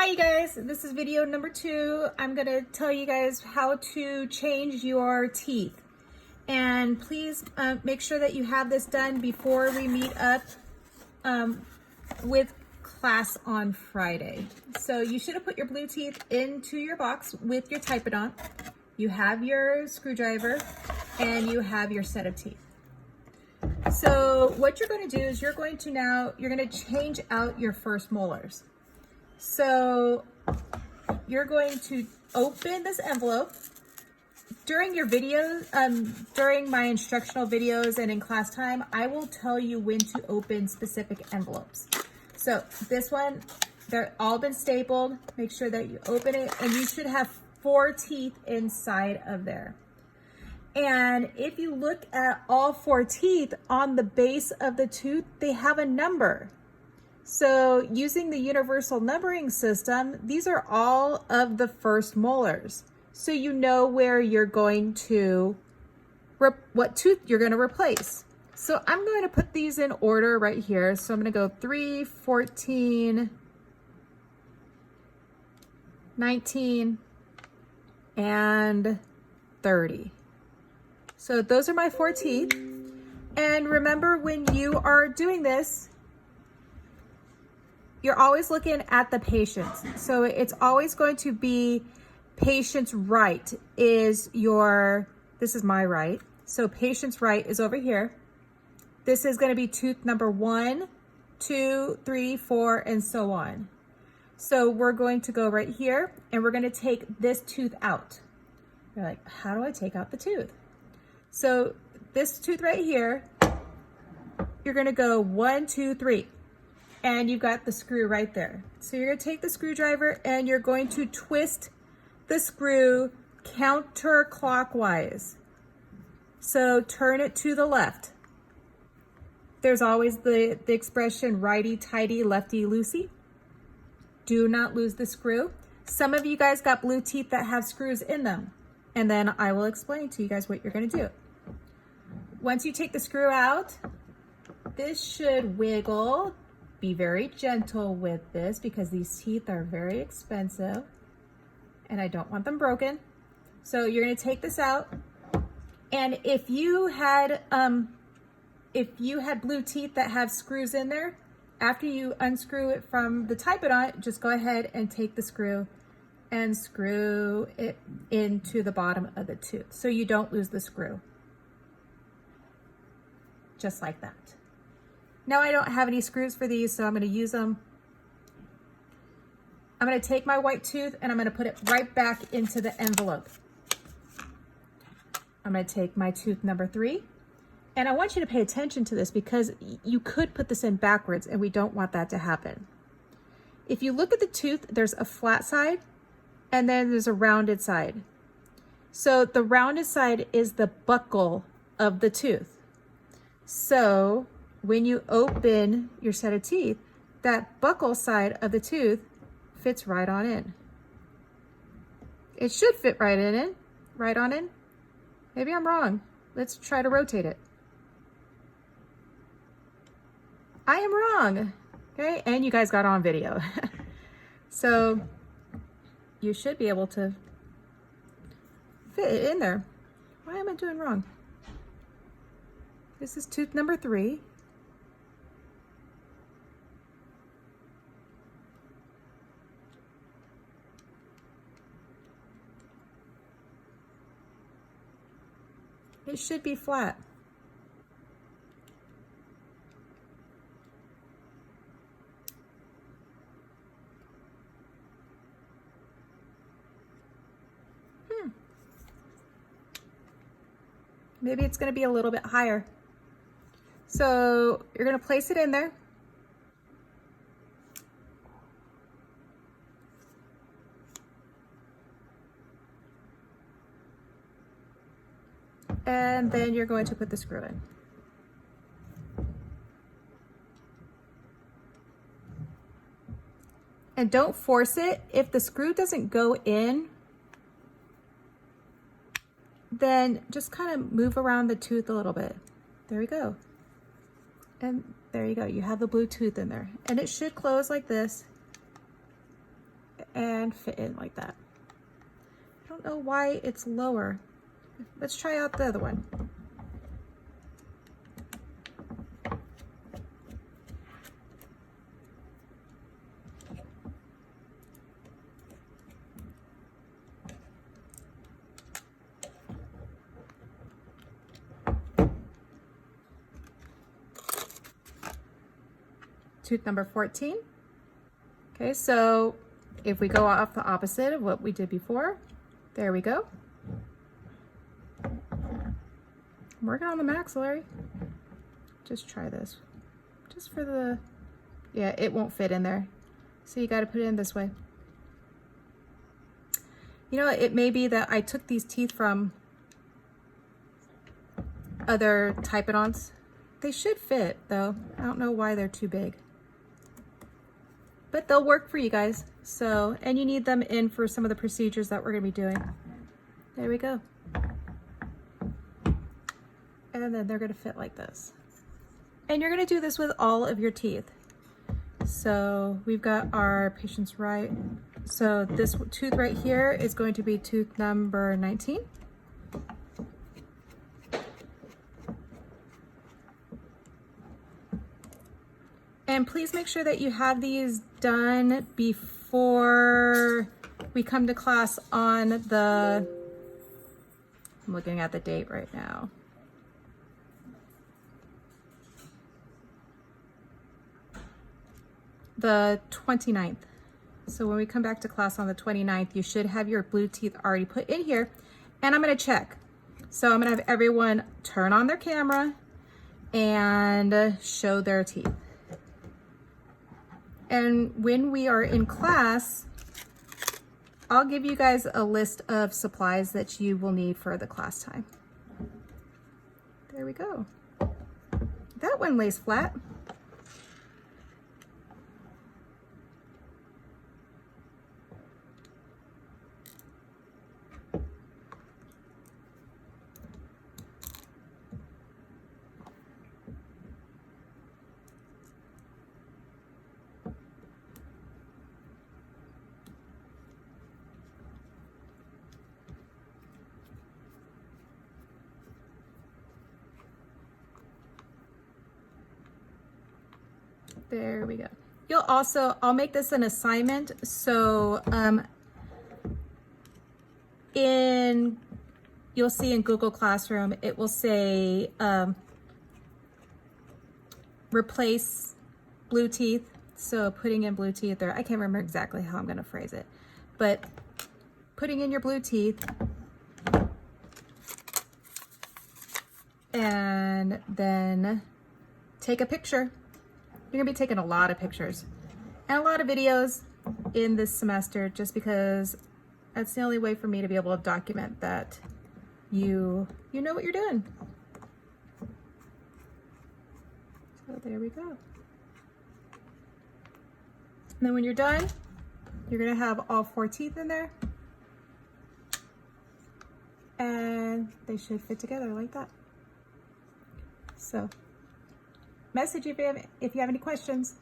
Hi you guys, this is video number 2. I'm going to tell you guys how to change your teeth. And please make sure that you have this done before we meet up with class on Friday. So you should have put your blue teeth into your box with your typodont. You have your screwdriver and you have your set of teeth. So what you're going to do is you're going to change out your first molars. So you're going to open this envelope. During your videos, during my instructional videos and in class time, I will tell you when to open specific envelopes. So this one, they're all been stapled. Make sure that you open it, and you should have 4 teeth inside of there. And if you look at all 4 teeth on the base of the tooth, they have a number. So using the universal numbering system, these are all of the first molars. So you know where you're going to, what tooth you're going to replace. So I'm going to put these in order right here. So I'm going to go 3, 14, 19, and 30. So those are my 4 teeth. And remember, when you are doing this, you're always looking at the patient. So it's always going to be patient's right is this is my right. So patient's right is over here. This is going to be tooth number 1, 2, 3, 4, and so on. So we're going to go right here and we're going to take this tooth out. You're like, how do I take out the tooth? So this tooth right here, you're going to go 1, 2, 3. And you've got the screw right there. So you're going to take the screwdriver and you're going to twist the screw counterclockwise. So turn it to the left. There's always the expression righty-tighty, lefty-loosey. Do not lose the screw. Some of you guys got blue teeth that have screws in them. And then I will explain to you guys what you're going to do. Once you take the screw out, this should wiggle. Be very gentle with this because these teeth are very expensive and I don't want them broken. So you're going to take this out, and if you had blue teeth that have screws in there, after you unscrew it from the typodont, just go ahead and take the screw and screw it into the bottom of the tooth so you don't lose the screw. Just like that. Now I don't have any screws for these, so I'm going to use them. I'm going to take my white tooth and I'm going to put it right back into the envelope. I'm going to take my tooth number 3. And I want you to pay attention to this because you could put this in backwards and we don't want that to happen. If you look at the tooth, there's a flat side and then there's a rounded side. So the rounded side is the buccal of the tooth. So when you open your set of teeth, that buccal side of the tooth fits right on in. It should fit right on in. Maybe I'm wrong. Let's try to rotate it. I am wrong. Okay, and you guys got on video. So you should be able to fit it in there. Why am I doing wrong? This is tooth number 3. It should be flat. Maybe it's going to be a little bit higher. So you're going to place it in there. And then you're going to put the screw in. And don't force it. If the screw doesn't go in, then just kind of move around the tooth a little bit. There we go. And there you go. You have the blue tooth in there. And it should close like this. and fit in like that. I don't know why it's lower. Let's try out the other one. Tooth number 14. Okay, so if we go off the opposite of what we did before, there we go. I'm working on the maxillary. Just try this. Just for the, yeah, it won't fit in there. So you got to put it in this way. You know, it may be that I took these teeth from other typodonts. They should fit though. I don't know why they're too big. But they'll work for you guys. So, and you need them in for some of the procedures that we're gonna be doing. There we go. And then they're gonna fit like this. And you're gonna do this with all of your teeth. So we've got our patient's right. So this tooth right here is going to be tooth number 19. And please make sure that you have these done before we come to class on the, I'm looking at the date right now. The 29th. So when we come back to class on the 29th, you should have your blue teeth already put in here. And I'm gonna check. So I'm gonna have everyone turn on their camera and show their teeth. And when we are in class, I'll give you guys a list of supplies that you will need for the class time. There we go. That one lays flat. There we go. You'll also, I'll make this an assignment. So you'll see in Google Classroom, it will say replace blue teeth. So putting in blue teeth there, I can't remember exactly how I'm gonna phrase it, but putting in your blue teeth and then take a picture. You're gonna be taking a lot of pictures and a lot of videos in this semester just because that's the only way for me to be able to document that you know what you're doing. So there we go. And then when you're done, you're gonna have all 4 teeth in there and they should fit together like that. So message if you have any questions.